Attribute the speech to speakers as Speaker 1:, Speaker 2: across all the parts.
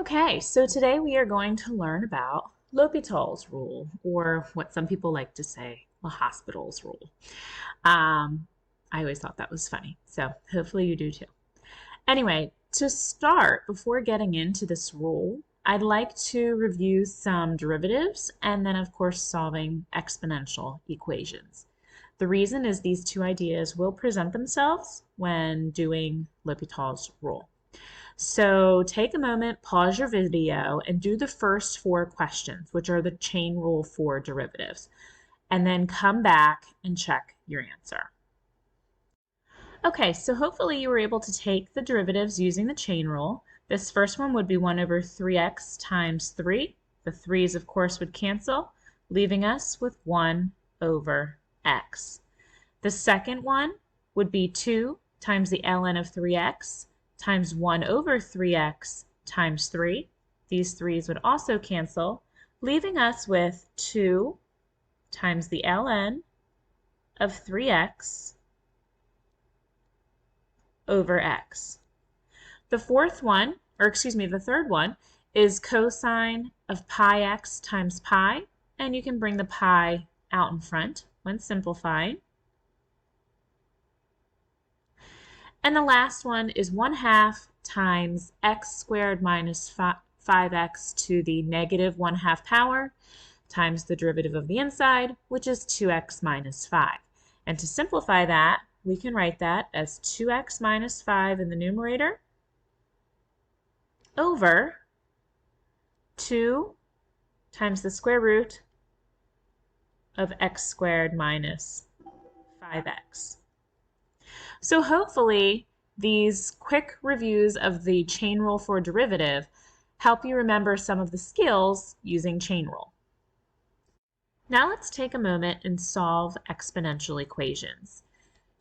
Speaker 1: Okay, so today we are going to learn about L'Hopital's rule, or what some people like to say, L'Hospital's rule. Um, I always thought that was funny, so hopefully you do too. Anyway, to start, before getting into this rule, I'd like to review some derivatives and then, of course, solving exponential equations. The reason is these two ideas will present themselves when doing L'Hopital's rule. So take a moment, pause your video, and do the first four questions, which are the chain rule for derivatives, and then come back and check your answer. Okay, so hopefully you were able to take the derivatives using the chain rule. This first one would be 1 over 3x times 3. The 3's, of course, would cancel, leaving us with 1 over x. The second one would be 2 times the ln of 3x times 1 over 3x times 3. These 3's would also cancel, leaving us with 2 times the ln of 3x over x. The third one is cosine of pi x times pi, and you can bring the pi out in front when simplifying. And the last one is 1/2 times x squared minus 5x to the negative 1/2 power times the derivative of the inside, which is 2x minus 5. And to simplify that, we can write that as 2x minus 5 in the numerator over 2 times the square root of x squared minus 5x. So hopefully these quick reviews of the chain rule for derivative help you remember some of the skills using chain rule. Now let's take a moment and solve exponential equations.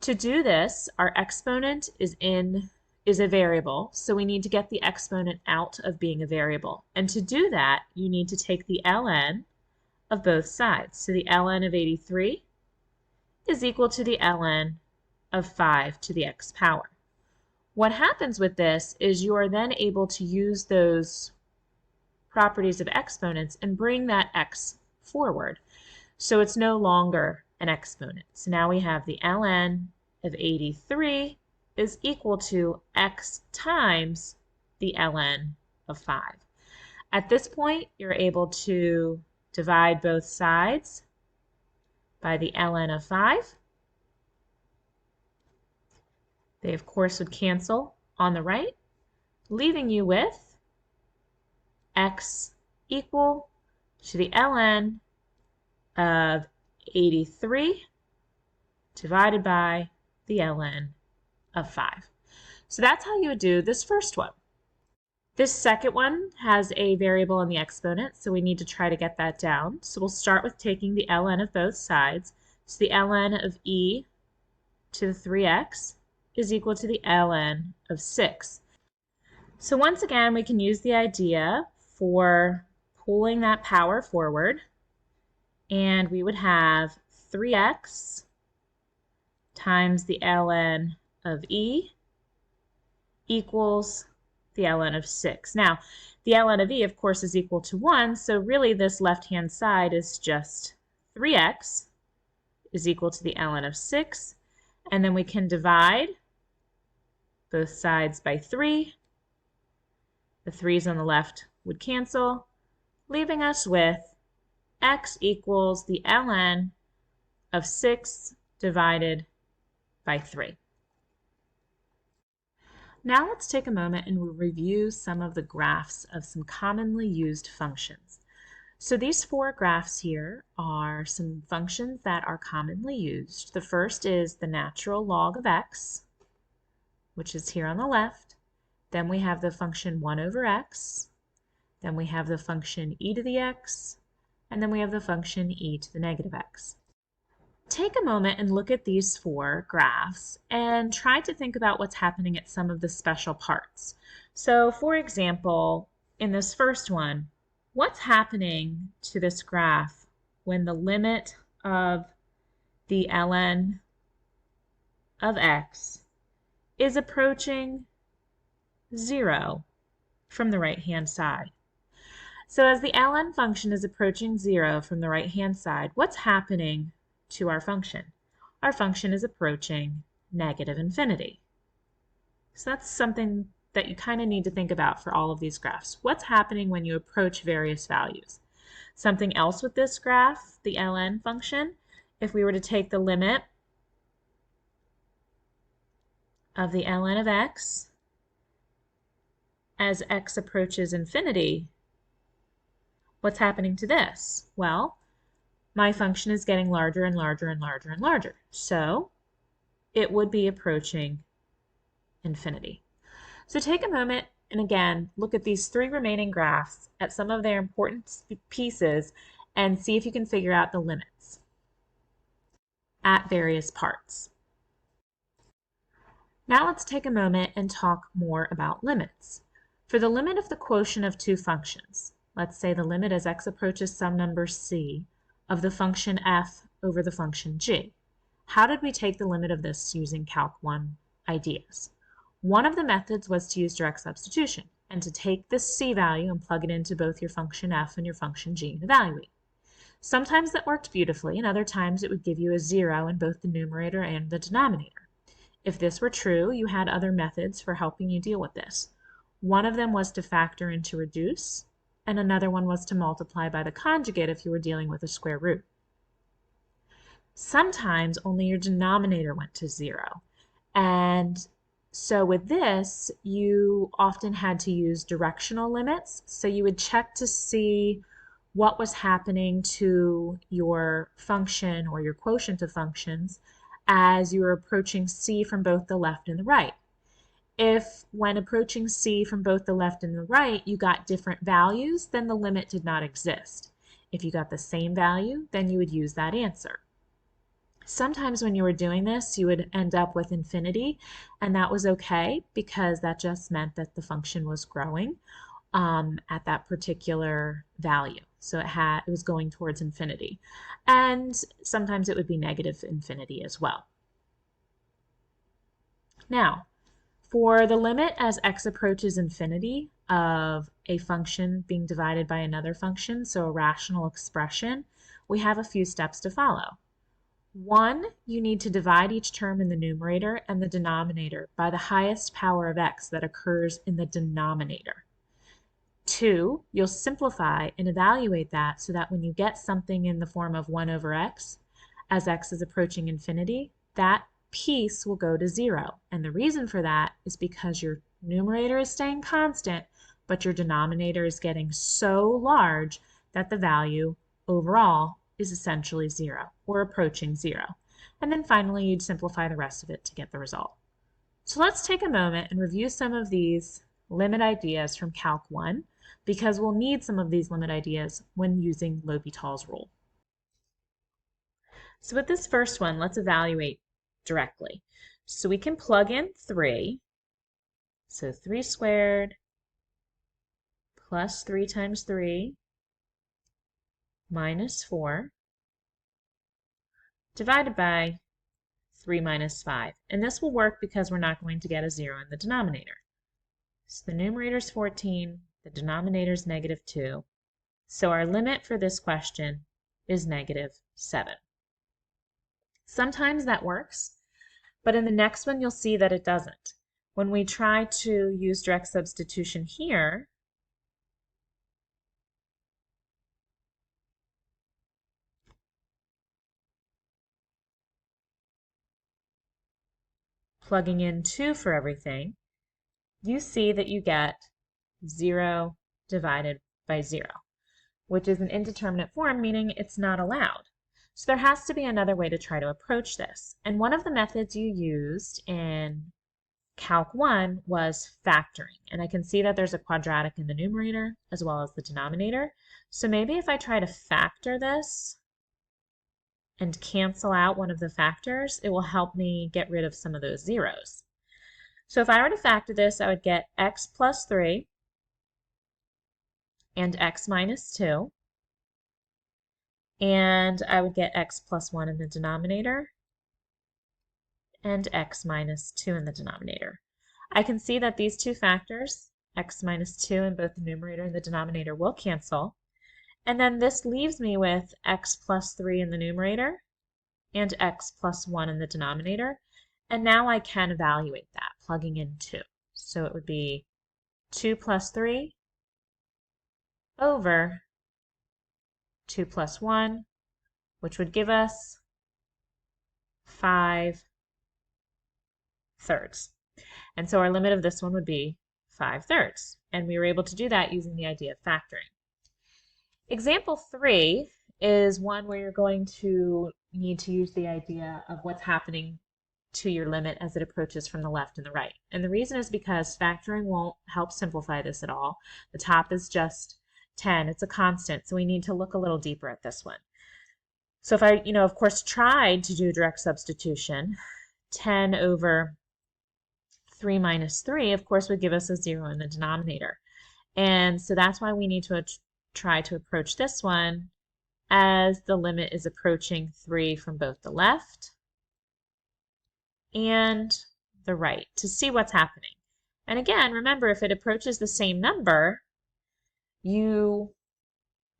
Speaker 1: To do this, our exponent is a variable, so we need to get the exponent out of being a variable. And to do that, you need to take the ln of both sides. So the ln of 83 is equal to the ln of 5 to the x power. What happens with this is you are then able to use those properties of exponents and bring that x forward. So it's no longer an exponent. So now we have the ln of 83 is equal to x times the ln of 5. At this point, you're able to divide both sides by the ln of 5. They, of course, would cancel on the right, leaving you with x equal to the ln of 83 divided by the ln of 5. So that's how you would do this first one. This second one has a variable in the exponent, so we need to try to get that down. So we'll start with taking the ln of both sides. So the ln of e to the 3x is equal to the ln of 6. So once again, we can use the idea for pulling that power forward, and we would have 3x times the ln of e equals the ln of 6. Now, the ln of e, of course, is equal to 1, so really this left-hand side is just 3x is equal to the ln of 6, and then we can divide both sides by 3. The 3's on the left would cancel, leaving us with x equals the ln of 6 divided by 3. Now let's take a moment and review some of the graphs of some commonly used functions. So these four graphs here are some functions that are commonly used. The first is the natural log of x, which is here on the left. Then we have the function 1 over x. Then we have the function e to the x. And then we have the function e to the negative x. Take a moment and look at these four graphs and try to think about what's happening at some of the special parts. So for example, in this first one, what's happening to this graph when the limit of the ln of x is approaching 0 from the right-hand side. So as the ln function is approaching 0 from the right-hand side, what's happening to our function? Our function is approaching negative infinity. So that's something that you kind of need to think about for all of these graphs. What's happening when you approach various values? Something else with this graph, the ln function, if we were to take the limit of the ln of x as x approaches infinity, what's happening to this? Well, my function is getting larger and larger and larger and larger. So it would be approaching infinity. So take a moment and again, look at these three remaining graphs at some of their important pieces and see if you can figure out the limits at various parts. Now let's take a moment and talk more about limits. For the limit of the quotient of two functions, let's say the limit as x approaches some number c of the function f over the function g. How did we take the limit of this using Calc 1 ideas? One of the methods was to use direct substitution and to take this c value and plug it into both your function f and your function g and evaluate. Sometimes that worked beautifully, and other times it would give you a 0 in both the numerator and the denominator. If this were true, you had other methods for helping you deal with this. One of them was to factor and to reduce, and another one was to multiply by the conjugate if you were dealing with a square root. Sometimes only your denominator went to 0, and so with this, you often had to use directional limits. So you would check to see what was happening to your function or your quotient of functions as you were approaching c from both the left and the right. If when approaching c from both the left and the right, you got different values, then the limit did not exist. If you got the same value, then you would use that answer. Sometimes when you were doing this, you would end up with infinity, and that was okay because that just meant that the function was growing at that particular value. So it was going towards infinity. And sometimes it would be negative infinity as well. Now, for the limit as x approaches infinity of a function being divided by another function, so a rational expression, we have a few steps to follow. One, you need to divide each term in the numerator and the denominator by the highest power of x that occurs in the denominator. Two, you'll simplify and evaluate that so that when you get something in the form of 1 over x, as x is approaching infinity, that piece will go to 0. And the reason for that is because your numerator is staying constant, but your denominator is getting so large that the value overall is essentially 0 or approaching 0. And then finally, you'd simplify the rest of it to get the result. So let's take a moment and review some of these limit ideas from Calc 1 because we'll need some of these limit ideas when using L'Hopital's rule. So with this first one, let's evaluate directly. So we can plug in 3. So 3 squared plus 3 times 3 minus 4 divided by 3 minus 5. And this will work because we're not going to get a 0 in the denominator. So the numerator is 14, the denominator is negative 2. So our limit for this question is negative 7. Sometimes that works, but in the next one you'll see that it doesn't. When we try to use direct substitution here, plugging in 2 for everything, you see that you get 0 divided by 0, which is an indeterminate form, meaning it's not allowed. So there has to be another way to try to approach this. And one of the methods you used in Calc 1 was factoring. And I can see that there's a quadratic in the numerator as well as the denominator. So maybe if I try to factor this and cancel out one of the factors, it will help me get rid of some of those zeros. So if I were to factor this, I would get x plus 3 and x minus 2. And I would get x plus 1 in the denominator and x minus 2 in the denominator. I can see that these two factors x minus 2 in both the numerator and the denominator will cancel. And then this leaves me with x plus 3 in the numerator and x plus 1 in the denominator. And now I can evaluate that, plugging in 2. So it would be 2 plus 3 over 2 plus 1, which would give us 5 thirds. And so our limit of this one would be 5 thirds. And we were able to do that using the idea of factoring. Example 3 is one where you're going to need to use the idea of what's happening to your limit as it approaches from the left and the right. And the reason is because factoring won't help simplify this at all. The top is just 10. It's a constant, so we need to look a little deeper at this one. So if I, of course, tried to do direct substitution, 10 over 3 minus 3, of course, would give us a 0 in the denominator. And so that's why we need to try to approach this one as the limit is approaching 3 from both the left and the right to see what's happening. And again, remember, if it approaches the same number, you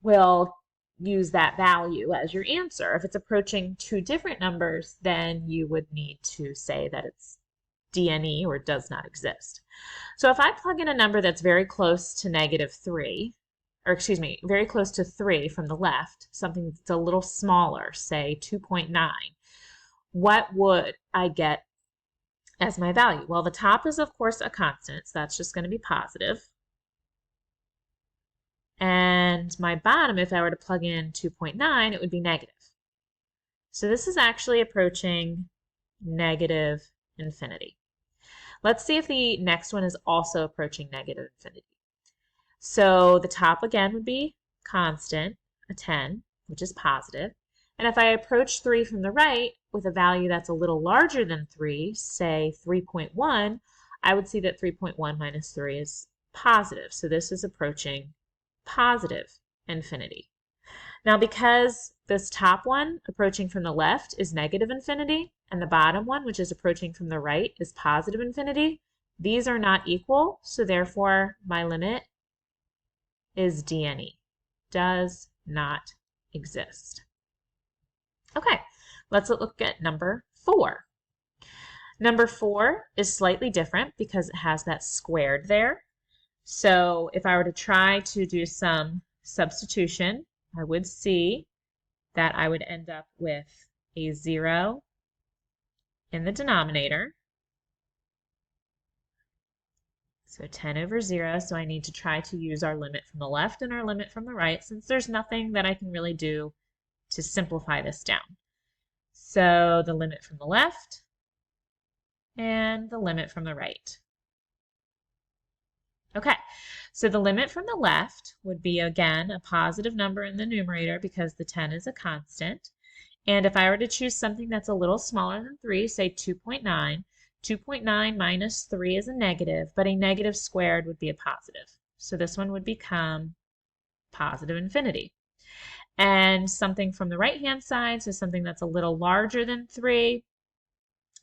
Speaker 1: will use that value as your answer. If it's approaching 2 different numbers, then you would need to say that it's DNE or does not exist. So if I plug in a number that's very close to -3, or excuse me, very close to 3 from the left, something that's a little smaller, say 2.9, what would I get as my value? Well, the top is, of course, a constant, so that's just going to be positive. And my bottom, if I were to plug in 2.9, it would be negative. So this is actually approaching negative infinity. Let's see if the next one is also approaching negative infinity. So the top again would be constant, a 10, which is positive. And if I approach 3 from the right with a value that's a little larger than 3, say 3.1, I would see that 3.1 minus 3 is positive. So this is approaching positive infinity. Now, because this top one approaching from the left is negative infinity, and the bottom one, which is approaching from the right, is positive infinity, these are not equal, so therefore my limit is DNE, does not exist. Okay, let's look at number 4. Number 4 is slightly different because it has that squared there. So if I were to try to do some substitution, I would see that I would end up with a 0 in the denominator. So 10 over 0, so I need to try to use our limit from the left and our limit from the right, since there's nothing that I can really do to simplify this down. So the limit from the left and the limit from the right. Okay, so the limit from the left would be, again, a positive number in the numerator because the 10 is a constant. And if I were to choose something that's a little smaller than 3, say 2.9, 2.9 minus 3 is a negative, but a negative squared would be a positive. So this one would become positive infinity. And something from the right-hand side, so something that's a little larger than 3,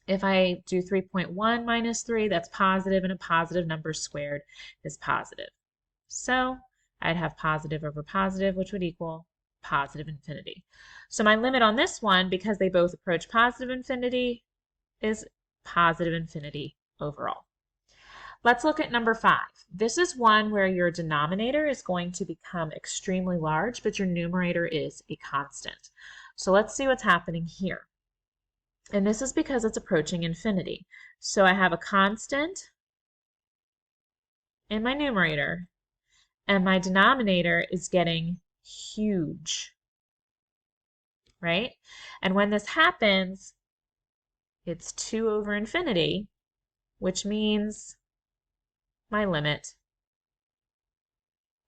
Speaker 1: if I do 3.1 minus 3, that's positive, and a positive number squared is positive. So I'd have positive over positive, which would equal positive infinity. So my limit on this one, because they both approach positive infinity, is positive infinity overall. Let's look at number 5. This is one where your denominator is going to become extremely large, but your numerator is a constant. So let's see what's happening here. And this is because it's approaching infinity. So I have a constant in my numerator, and my denominator is getting huge, right? And when this happens, it's 2 over infinity, which means my limit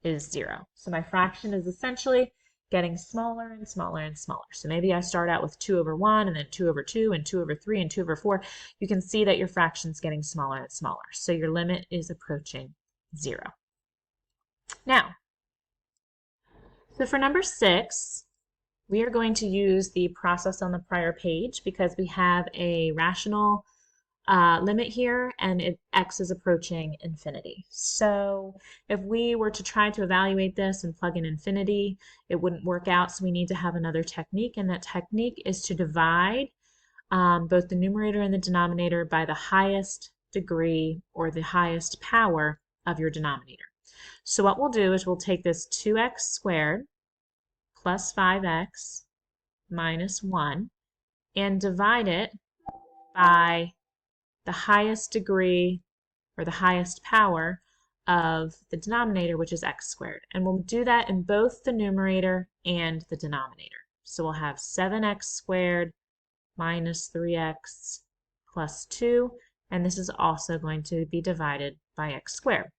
Speaker 1: is 0. So my fraction is essentially getting smaller and smaller and smaller. So maybe I start out with 2 over 1 and then 2 over 2 and 2 over 3 and 2 over 4. You can see that your fraction's getting smaller and smaller. So your limit is approaching 0. Now, so for number 6, we are going to use the process on the prior page because we have a rational limit here, and x is approaching infinity. So if we were to try to evaluate this and plug in infinity, it wouldn't work out, so we need to have another technique, and that technique is to divide both the numerator and the denominator by the highest degree or the highest power of your denominator. So what we'll do is we'll take this 2x squared plus 5x minus 1 and divide it by the highest degree or the highest power of the denominator, which is x squared. And we'll do that in both the numerator and the denominator. So we'll have 7x squared minus 3x plus 2, and this is also going to be divided by x squared.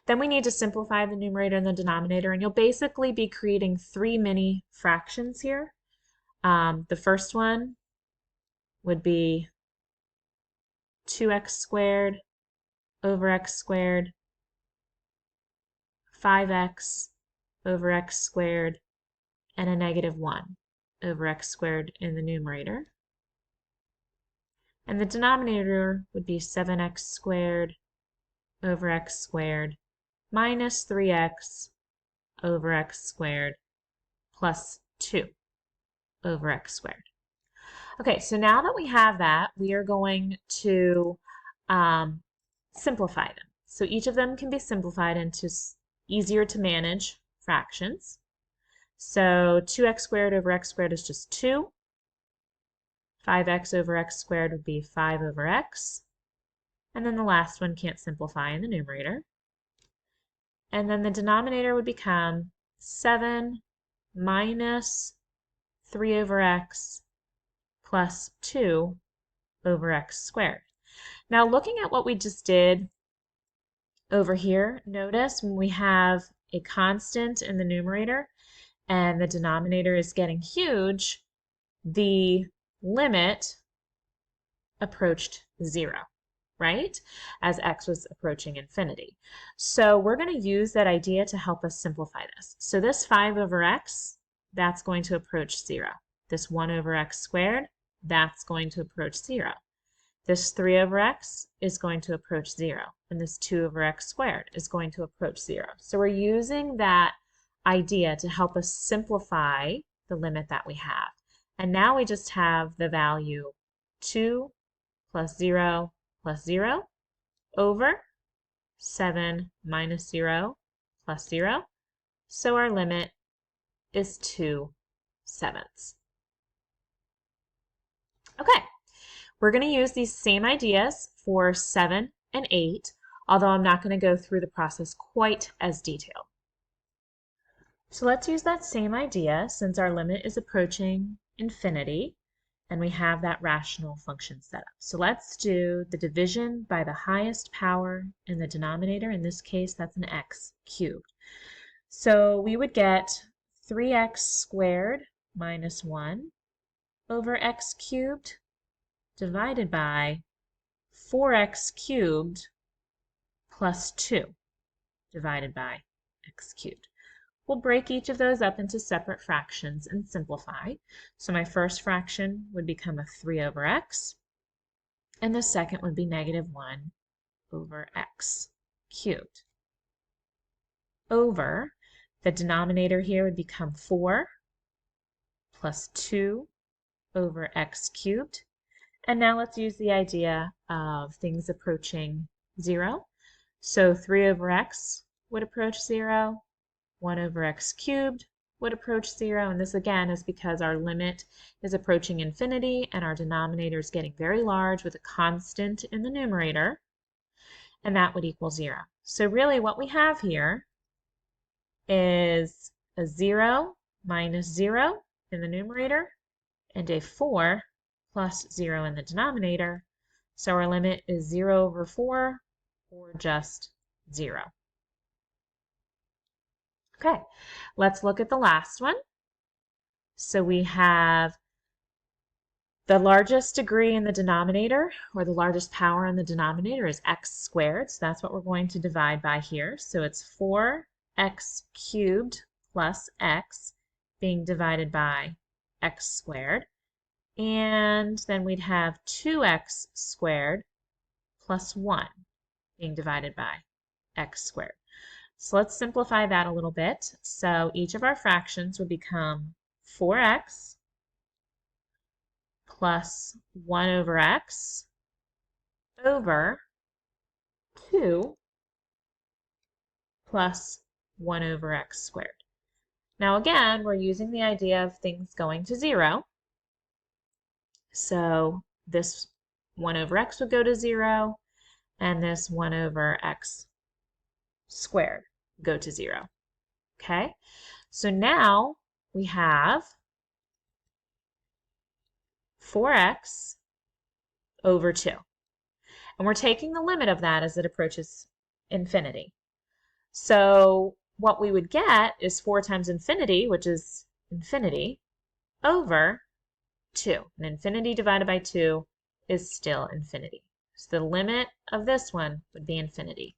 Speaker 1: Then we need to simplify the numerator and the denominator, and you'll basically be creating 3 mini fractions here. The first one would be 2x squared over x squared, 5x over x squared, and a negative 1 over x squared in the numerator. And the denominator would be 7x squared over x squared minus 3x over x squared plus 2 over x squared. Okay, so now that we have that, we are going to simplify them. So each of them can be simplified into easier to manage fractions. So 2x squared over x squared is just 2. 5x over x squared would be 5 over x. And then the last one can't simplify in the numerator. And then the denominator would become 7 minus 3 over x plus 2 over x squared. Now looking at what we just did over here, notice when we have a constant in the numerator and the denominator is getting huge, the limit approached 0, right? As x was approaching infinity. So we're going to use that idea to help us simplify this. So this 5 over x, that's going to approach 0. This 1 over x squared, that's going to approach 0. This 3 over x is going to approach 0. And this 2 over x squared is going to approach 0. So we're using that idea to help us simplify the limit that we have. And now we just have the value 2 plus 0 plus 0 over 7 minus 0 plus 0. So our limit is 2/7. Okay, we're going to use these same ideas for 7 and 8, although I'm not going to go through the process quite as detailed. So let's use that same idea since our limit is approaching infinity and we have that rational function set up. So let's do the division by the highest power in the denominator. In this case, that's an x cubed. So we would get 3x squared minus 1 over x cubed divided by 4x cubed plus 2 divided by x cubed. We'll break each of those up into separate fractions and simplify. So my first fraction would become a 3 over x, and the second would be negative 1 over x cubed. Over, the denominator here would become 4 plus 2 over x cubed. And now let's use the idea of things approaching 0. So 3 over x would approach 0. 1 over x cubed would approach 0, and this again is because our limit is approaching infinity and our denominator is getting very large with a constant in the numerator, and that would equal 0. So really what we have here is a 0 minus 0 in the numerator and a 4 plus 0 in the denominator. So our limit is 0 over 4 or just 0. Okay, let's look at the last one. So we have the largest degree in the denominator, or the largest power in the denominator, is x squared. So that's what we're going to divide by here. So it's 4x cubed plus x being divided by x squared. And then we'd have 2x squared plus 1 being divided by x squared. So let's simplify that a little bit. So each of our fractions would become 4x plus 1 over x over 2 plus 1 over x squared. Now again, we're using the idea of things going to 0. So this 1 over x would go to 0, and this 1 over x squared would go to 0. Okay, so now we have 4x over 2. And we're taking the limit of that as it approaches infinity. So what we would get is 4 times infinity, which is infinity, over 2. And infinity divided by 2 is still infinity. So the limit of this one would be infinity.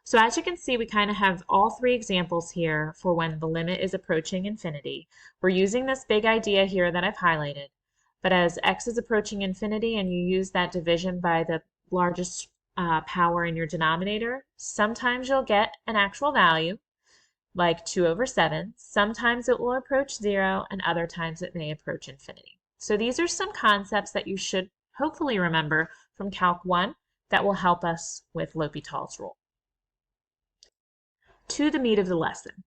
Speaker 1: So as you can see, we kind of have all 3 examples here for when the limit is approaching infinity. We're using this big idea here that I've highlighted. But as x is approaching infinity and you use that division by the largest power in your denominator, sometimes you'll get an actual value, like 2 over 7. Sometimes it will approach 0, and other times it may approach infinity. So these are some concepts that you should hopefully remember from Calc 1 that will help us with L'Hopital's rule. To the meat of the lesson.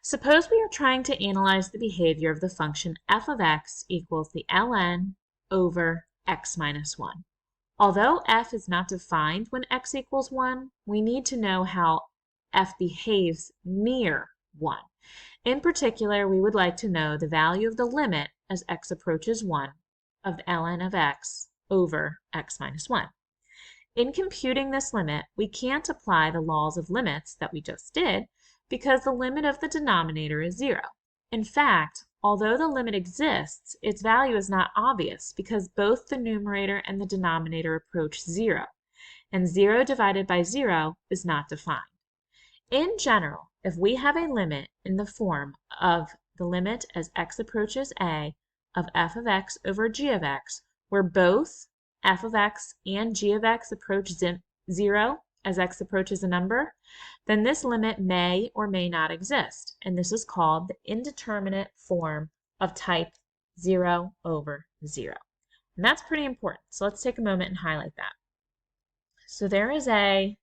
Speaker 1: Suppose we are trying to analyze the behavior of the function f of x equals the ln over x minus 1. Although f is not defined when x equals 1, we need to know how f behaves near 1. In particular, we would like to know the value of the limit as x approaches 1 of ln of x over x minus 1. In computing this limit, we can't apply the laws of limits that we just did because the limit of the denominator is 0. In fact, although the limit exists, its value is not obvious because both the numerator and the denominator approach 0, and 0 divided by 0 is not defined. In general, if we have a limit in the form of the limit as x approaches a of f of x over g of x, where both f of x and g of x approach 0 as x approaches a number, then this limit may or may not exist, and this is called the indeterminate form of type 0 over 0. And that's pretty important, so let's take a moment and highlight that. So there is a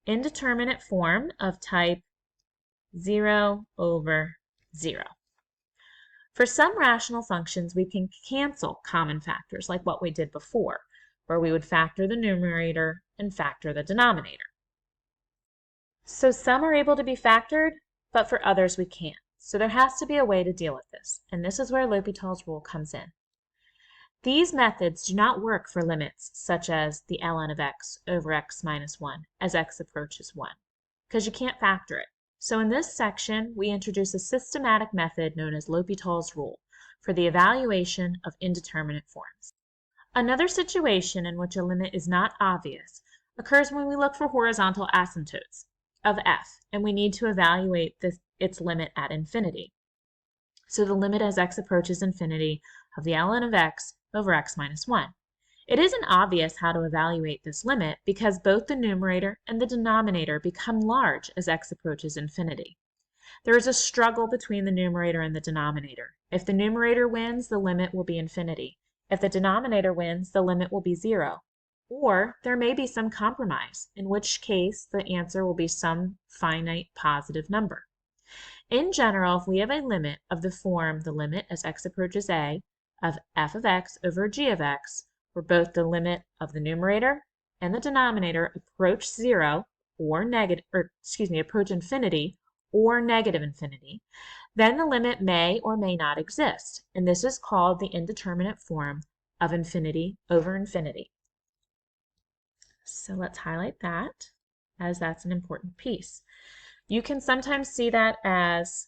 Speaker 1: indeterminate form of type 0 over 0. For some rational functions, we can cancel common factors like what we did before, where we would factor the numerator and factor the denominator. So some are able to be factored, but for others we can't. So there has to be a way to deal with this, and this is where L'Hopital's rule comes in. These methods do not work for limits such as the ln of x over x minus 1 as x approaches 1, because you can't factor it. So in this section, we introduce a systematic method known as L'Hopital's rule for the evaluation of indeterminate forms. Another situation in which a limit is not obvious occurs when we look for horizontal asymptotes of f, and we need to evaluate its limit at infinity. So the limit as x approaches infinity of the ln of x over x minus 1. It isn't obvious how to evaluate this limit because both the numerator and the denominator become large as x approaches infinity. There is a struggle between the numerator and the denominator. If the numerator wins, the limit will be infinity. If the denominator wins, the limit will be 0. Or there may be some compromise, in which case the answer will be some finite positive number. In general, if we have a limit of the form the limit as x approaches a of f of x over g of x, where both the limit of the numerator and the denominator approach 0 or approach infinity or negative infinity, then the limit may or may not exist, and this is called the indeterminate form of infinity over infinity. So let's highlight that, as that's an important piece. You can sometimes see that as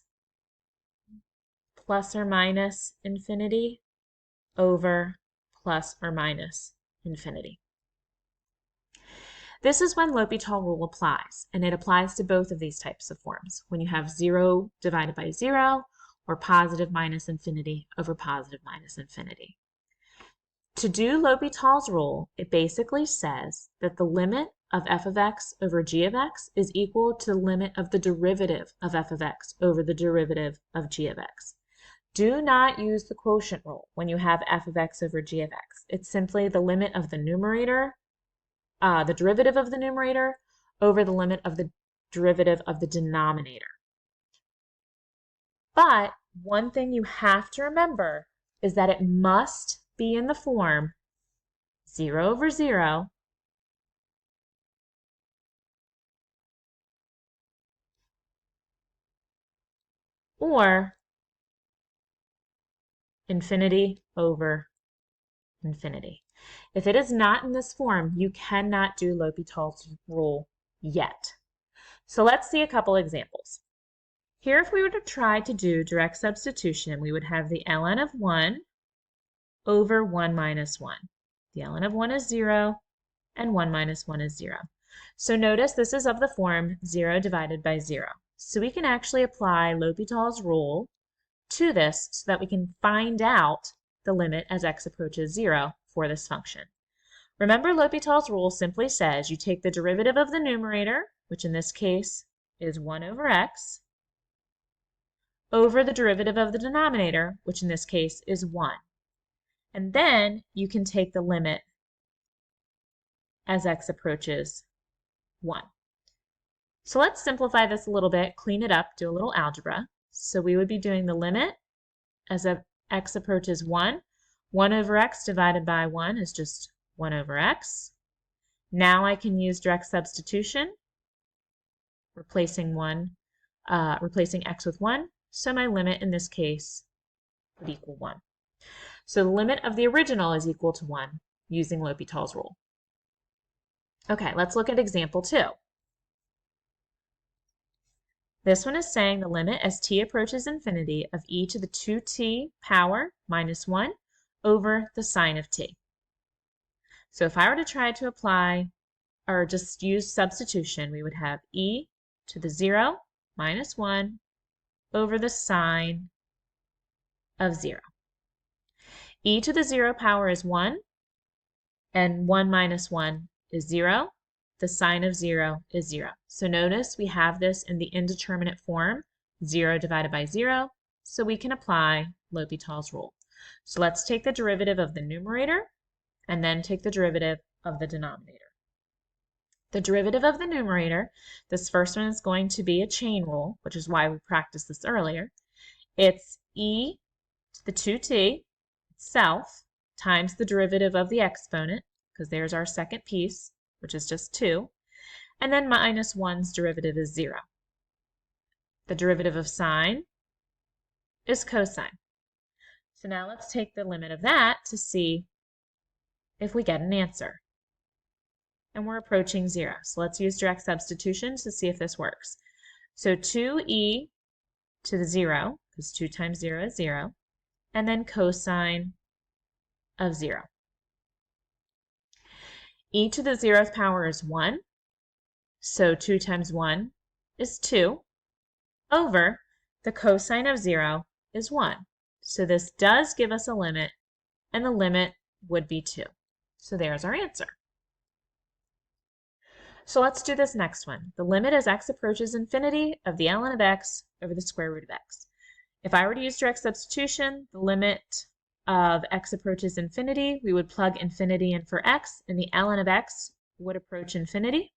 Speaker 1: plus or minus infinity over plus or minus infinity. This is when L'Hopital rule applies, and it applies to both of these types of forms, when you have 0 divided by 0 or positive minus infinity over positive minus infinity. To do L'Hopital's rule, it basically says that the limit of f of x over g of x is equal to the limit of the derivative of f of x over the derivative of g of x. Do not use the quotient rule when you have f of x over g of x. It's simply the limit of the numerator, the derivative of the numerator over the limit of the derivative of the denominator. But one thing you have to remember is that it must be in the form 0 over 0 or infinity over infinity. If it is not in this form, you cannot do L'Hopital's rule yet. So let's see a couple examples. Here, if we were to try to do direct substitution, we would have the ln of 1 over 1 minus 1. The ln of 1 is 0, and 1 minus 1 is 0. So notice this is of the form 0 divided by 0. So we can actually apply L'Hopital's rule to this so that we can find out the limit as x approaches 0 for this function. Remember, L'Hopital's rule simply says you take the derivative of the numerator, which in this case is 1 over x, over the derivative of the denominator, which in this case is 1. And then you can take the limit as x approaches 1. So let's simplify this a little bit, clean it up, do a little algebra. So we would be doing the limit as x approaches 1. 1 over x divided by 1 is just 1 over x. Now I can use direct substitution, replacing x with 1. So my limit in this case would equal 1. So the limit of the original is equal to 1 using L'Hopital's rule. Okay, let's look at example 2. This one is saying the limit as t approaches infinity of e to the 2t power minus 1 over the sine of t. So if I were to try to apply or just use substitution, we would have e to the 0 minus 1 over the sine of 0. E to the 0 power is 1, and 1 minus 1 is 0. The sine of 0 is 0. So notice we have this in the indeterminate form, 0 divided by 0, so we can apply L'Hopital's rule. So let's take the derivative of the numerator and then take the derivative of the denominator. The derivative of the numerator, this first one is going to be a chain rule, which is why we practiced this earlier. It's e to the 2t itself times the derivative of the exponent, because there's our second piece, which is just 2, and then minus 1's derivative is 0. The derivative of sine is cosine. So now let's take the limit of that to see if we get an answer. And we're approaching 0. So let's use direct substitution to see if this works. So 2e to the 0, because 2 times 0 is 0, and then cosine of 0. E to the 0th power is 1, so 2 times 1 is 2, over the cosine of 0 is 1. So this does give us a limit, and the limit would be 2. So there's our answer. So let's do this next one. The limit as x approaches infinity of the ln of x over the square root of x. If I were to use direct substitution, the limit of x approaches infinity, we would plug infinity in for x, and the ln of x would approach infinity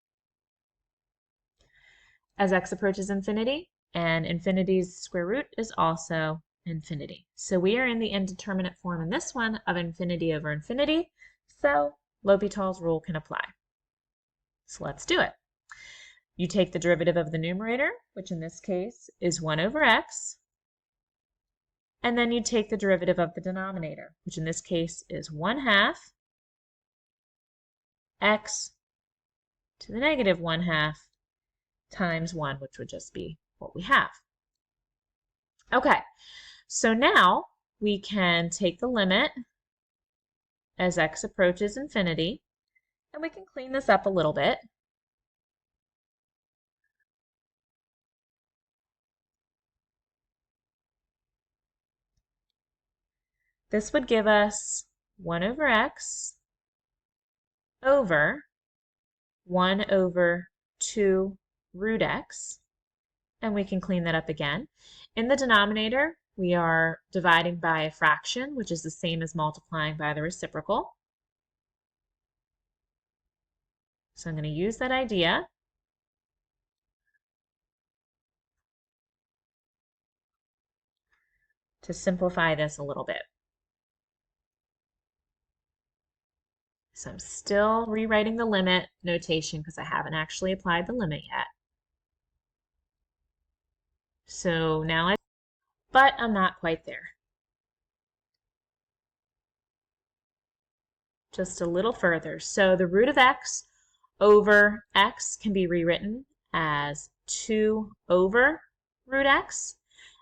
Speaker 1: as x approaches infinity, and infinity's square root is also infinity. So we are in the indeterminate form in this one of infinity over infinity, so L'Hopital's rule can apply. So let's do it. You take the derivative of the numerator, which in this case is 1 over x, and then you take the derivative of the denominator, which in this case is 1/2 x to the negative 1/2 times 1, which would just be what we have. Okay, so now we can take the limit as x approaches infinity, and we can clean this up a little bit. this would give us 1 over x over 1 over 2 root x, and we can clean that up again. In the denominator, we are dividing by a fraction, which is the same as multiplying by the reciprocal. So I'm going to use that idea to simplify this a little bit. So I'm still rewriting the limit notation because I haven't actually applied the limit yet. So now but I'm not quite there. Just a little further. So the root of x over x can be rewritten as 2 over root x.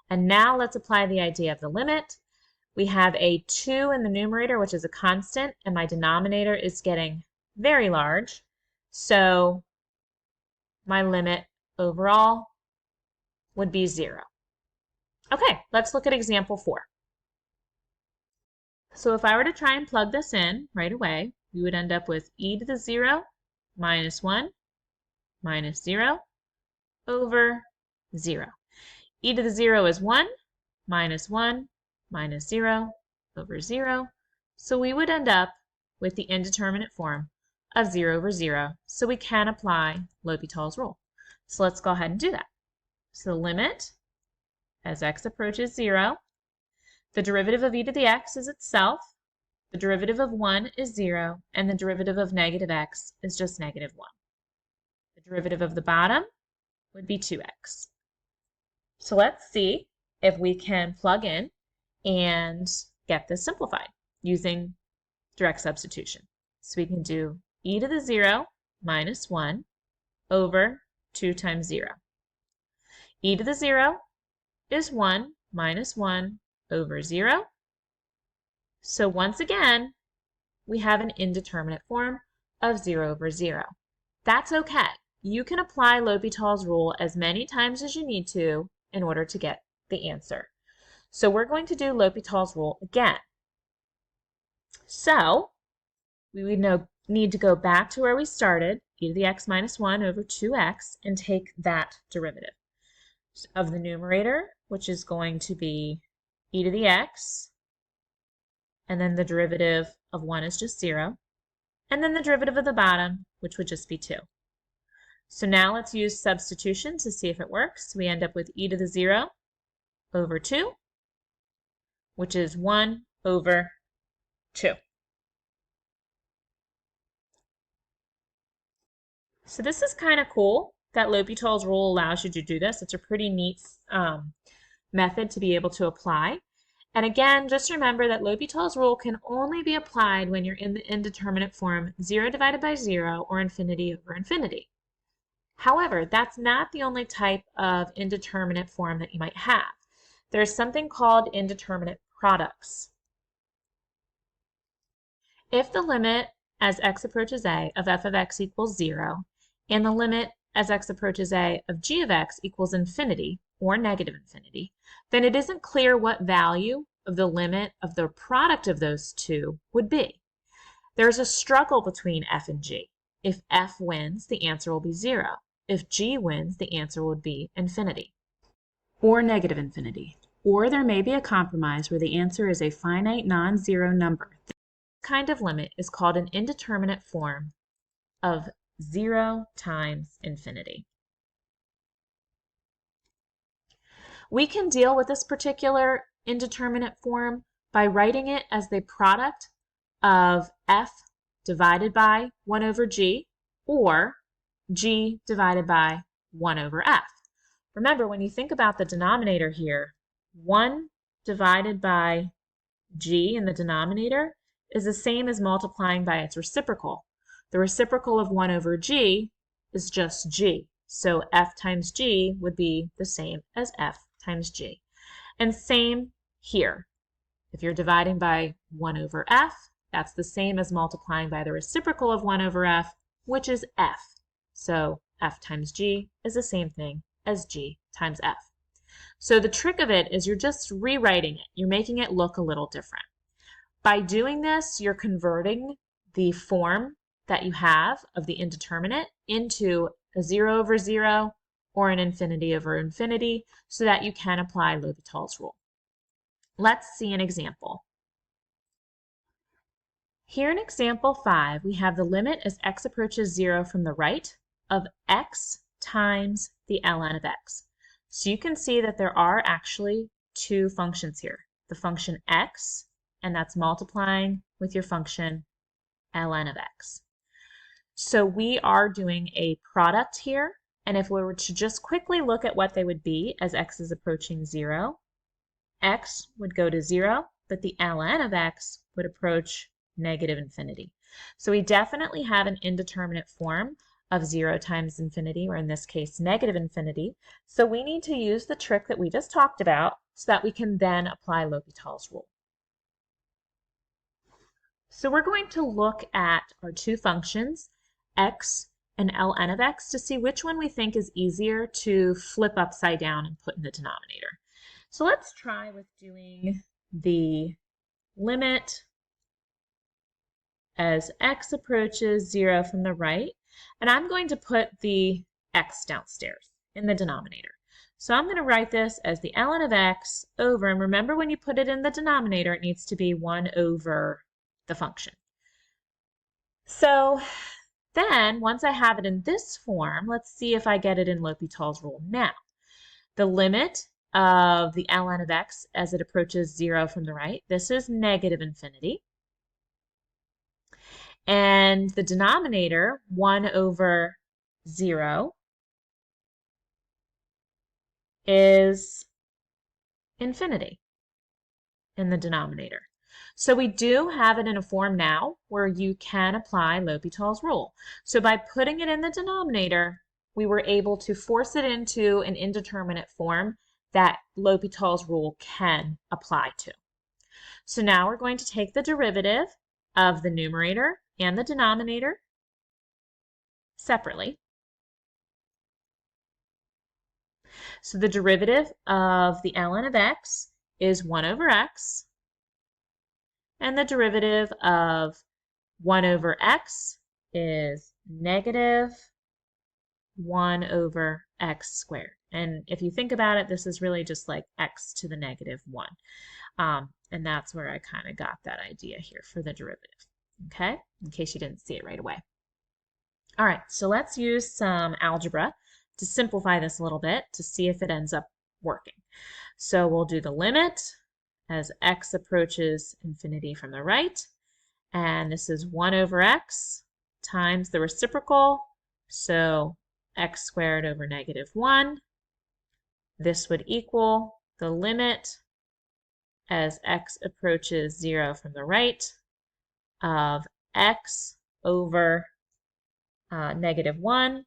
Speaker 1: And now let's apply the idea of the limit. We have a 2 in the numerator, which is a constant, and my denominator is getting very large. So my limit overall would be 0. Okay, let's look at example 4. So if I were to try and plug this in right away, we would end up with e to the 0 minus 1 minus 0 over 0. E to the 0 is 1 minus 1 minus 0 over 0. So we would end up with the indeterminate form of 0 over 0. So we can apply L'Hopital's rule. So let's go ahead and do that. So the limit as x approaches 0, the derivative of e to the x is itself, the derivative of 1 is 0, and the derivative of negative x is just negative 1. The derivative of the bottom would be 2x. So let's see if we can plug in and get this simplified using direct substitution. So we can do e to the 0 minus 1 over 2 times 0. E to the 0 is 1 minus 1 over 0. So once again, we have an indeterminate form of 0 over 0. That's okay. You can apply L'Hopital's rule as many times as you need to in order to get the answer. So we're going to do L'Hopital's rule again. So we would need to go back to where we started, e to the x minus 1 over 2x, and take that derivative of the numerator, which is going to be e to the x, and then the derivative of 1 is just 0, and then the derivative of the bottom, which would just be 2. So now let's use substitution to see if it works. We end up with e to the 0 over 2, which is 1 over 2. So this is kind of cool that L'Hopital's rule allows you to do this. It's a pretty neat method to be able to apply. And again, just remember that L'Hopital's rule can only be applied when you're in the indeterminate form 0 divided by 0 or infinity over infinity. However, that's not the only type of indeterminate form that you might have. There's something called indeterminate products. If the limit as x approaches a of f of x equals 0, and the limit as x approaches a of g of x equals infinity, or negative infinity, then it isn't clear what value of the limit of the product of those two would be. There's a struggle between f and g. If f wins, the answer will be 0. If g wins, the answer would be infinity, or negative infinity. Or there may be a compromise where the answer is a finite non-zero number. This kind of limit is called an indeterminate form of 0 times infinity. We can deal with this particular indeterminate form by writing it as the product of f divided by 1 over g, or g divided by 1 over f. Remember, when you think about the denominator here, 1 divided by g in the denominator is the same as multiplying by its reciprocal. The reciprocal of 1 over g is just g. So f times g would be the same as f times g. And same here. If you're dividing by 1 over f, that's the same as multiplying by the reciprocal of 1 over f, which is f. So f times g is the same thing as g times f. So the trick of it is you're just rewriting it. You're making it look a little different. By doing this, you're converting the form that you have of the indeterminate into a 0 over 0 or an infinity over infinity so that you can apply L'Hopital's rule. Let's see an example. Here in example 5, we have the limit as x approaches 0 from the right of x times the ln of x. So you can see that there are actually two functions here. The function x, and that's multiplying with your function ln of x. So we are doing a product here, and if we were to just quickly look at what they would be as x is approaching 0, x would go to 0, but the ln of x would approach negative infinity. So we definitely have an indeterminate form of 0 times infinity, or in this case, negative infinity. So we need to use the trick that we just talked about so that we can then apply L'Hopital's rule. So we're going to look at our two functions, x and ln of x, to see which one we think is easier to flip upside down and put in the denominator. So let's try with doing the limit as x approaches 0 from the right, and I'm going to put the x downstairs in the denominator. So I'm going to write this as the ln of x over, and remember when you put it in the denominator, it needs to be 1 over the function. So then, once I have it in this form, let's see if I get it in L'Hopital's rule now. The limit of the ln of x as it approaches 0 from the right, this is negative infinity. And the denominator, 1 over 0, is infinity in the denominator. So we do have it in a form now where you can apply L'Hopital's rule. So by putting it in the denominator, we were able to force it into an indeterminate form that L'Hopital's rule can apply to. So now we're going to take the derivative of the numerator and the denominator separately. So the derivative of the ln of x is 1 over x, and the derivative of 1 over x is negative 1 over x squared. And if you think about it, this is really just like x to the negative 1. And that's where I kind of got that idea here for the derivative. Okay, in case you didn't see it right away. All right, so let's use some algebra to simplify this a little bit to see if it ends up working. So we'll do the limit as x approaches infinity from the right, and this is 1 over x times the reciprocal, so x squared over negative 1. This would equal the limit as x approaches 0 from the right of x over negative 1,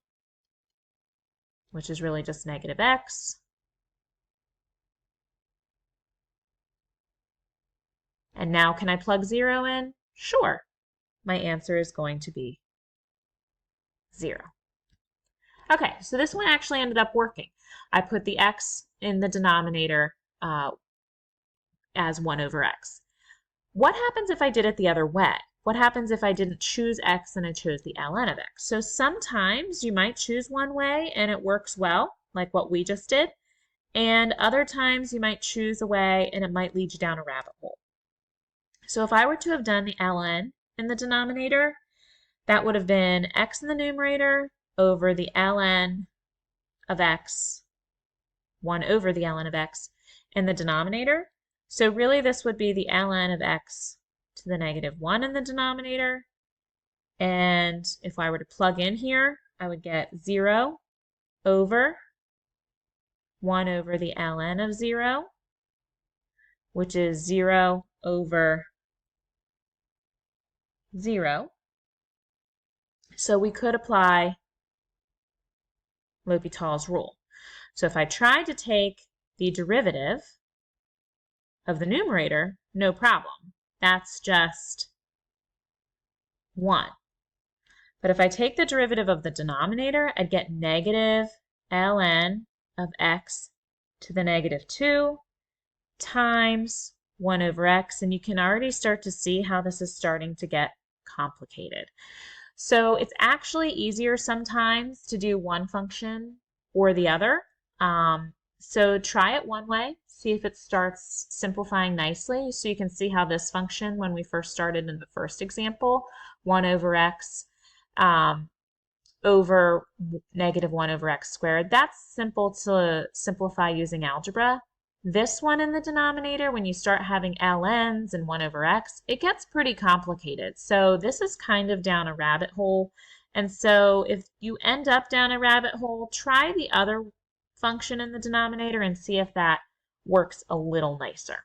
Speaker 1: which is really just negative x, and now can I plug 0 in? Sure. My answer is going to be 0. Okay, so this one actually ended up working. I put the x in the denominator as 1 over x. What happens if I did it the other way? What happens if I didn't choose x and I chose the ln of x? So sometimes you might choose one way and it works well, like what we just did, and other times you might choose a way and it might lead you down a rabbit hole. So if I were to have done the ln in the denominator, that would have been x in the numerator over the ln of x, 1 over the ln of x in the denominator. So really this would be the ln of x to the negative 1 in the denominator. And if I were to plug in here, I would get 0 over 1 over the ln of 0, which is 0 over 0. So we could apply L'Hopital's rule. So if I tried to take the derivative of the numerator, no problem. That's just 1. But if I take the derivative of the denominator, I'd get negative ln of x to the negative 2 times 1 over x, and you can already start to see how this is starting to get complicated. So it's actually easier sometimes to do one function or the other. So try it one way, see if it starts simplifying nicely. So you can see how this function, when we first started in the first example, 1 over x over negative 1 over x squared, that's simple to simplify using algebra. This one in the denominator, when you start having ln's and 1 over x, it gets pretty complicated. So this is kind of down a rabbit hole. And so if you end up down a rabbit hole, try the other function in the denominator and see if that works a little nicer.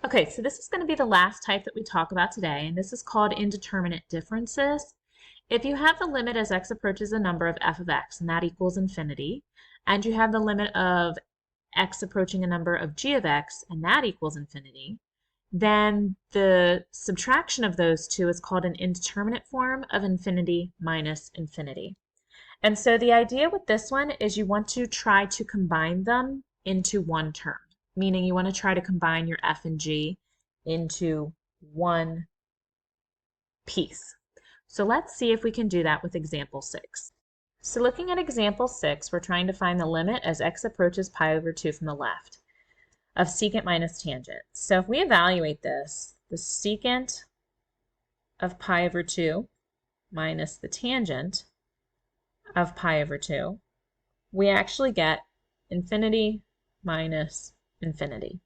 Speaker 1: Okay, so this is going to be the last type that we talk about today, and this is called indeterminate differences. If you have the limit as x approaches a number of f of x, and that equals infinity, and you have the limit of x approaching a number of g of x, and that equals infinity, then the subtraction of those two is called an indeterminate form of infinity minus infinity. And so the idea with this one is you want to try to combine them into one term, meaning you want to try to combine your f and g into one piece. So let's see if we can do that with example 6. So looking at example 6, we're trying to find the limit as x approaches pi over 2 from the left of secant minus tangent. So if we evaluate this, the secant of pi over 2 minus the tangent of pi over 2, we actually get infinity minus infinity.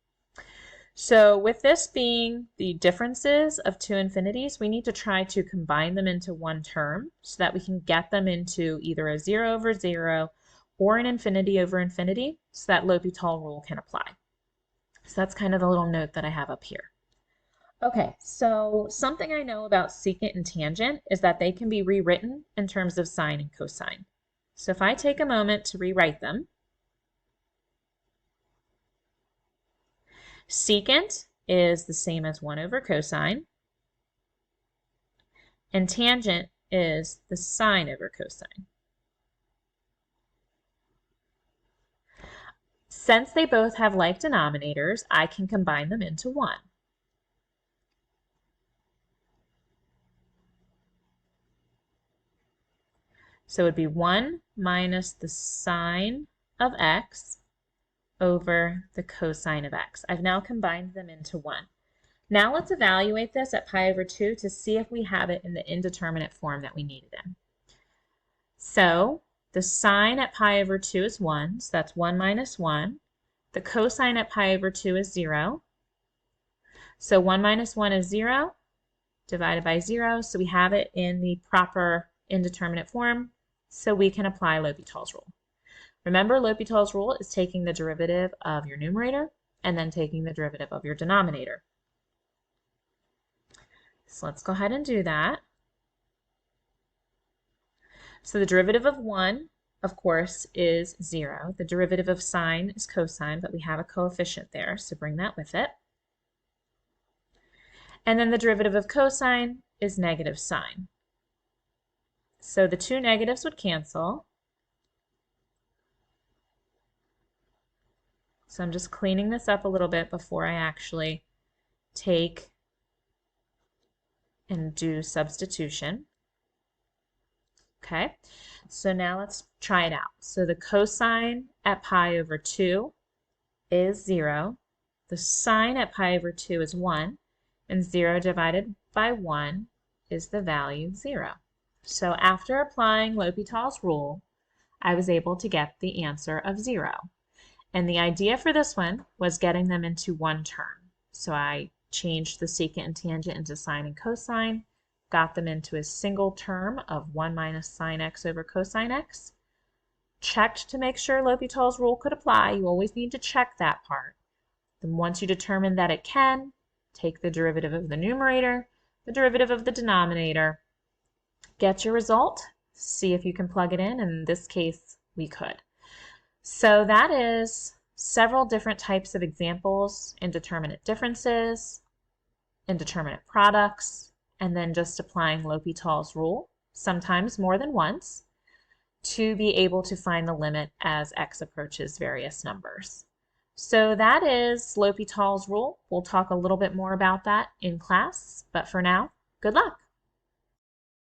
Speaker 1: So with this being the differences of two infinities, we need to try to combine them into one term so that we can get them into either a 0 over 0 or an infinity over infinity so that L'Hopital rule can apply. So that's kind of the little note that I have up here. Okay, so something I know about secant and tangent is that they can be rewritten in terms of sine and cosine. So if I take a moment to rewrite them, secant is the same as 1 over cosine, and tangent is the sine over cosine. Since they both have like denominators, I can combine them into one. So it would be 1 minus the sine of x over the cosine of x. I've now combined them into one. Now let's evaluate this at pi over 2 to see if we have it in the indeterminate form that we need it in. So the sine at pi over 2 is 1, so that's 1 minus 1. The cosine at pi over 2 is 0. So 1 minus 1 is 0, divided by 0, so we have it in the proper indeterminate form, so we can apply L'Hopital's rule. Remember, L'Hopital's rule is taking the derivative of your numerator and then taking the derivative of your denominator. So let's go ahead and do that. So the derivative of 1, of course, is 0. The derivative of sine is cosine, but we have a coefficient there, so bring that with it. And then the derivative of cosine is negative sine. So the two negatives would cancel. So I'm just cleaning this up a little bit before I actually take and do substitution. Okay, so now let's try it out. So the cosine at pi over 2 is 0. The sine at pi over 2 is 1. And 0 divided by 1 is the value 0. So after applying L'Hopital's rule, I was able to get the answer of 0. And the idea for this one was getting them into one term. So I changed the secant and tangent into sine and cosine, got them into a single term of 1 minus sine x over cosine x, checked to make sure L'Hopital's rule could apply. You always need to check that part. Then once you determine that it can, take the derivative of the numerator, the derivative of the denominator, get your result, see if you can plug it in. In this case, we could. So that is several different types of examples: indeterminate differences, indeterminate products, and then just applying L'Hopital's rule, sometimes more than once, to be able to find the limit as x approaches various numbers. So that is L'Hopital's rule. We'll talk a little bit more about that in class, but for now, good luck.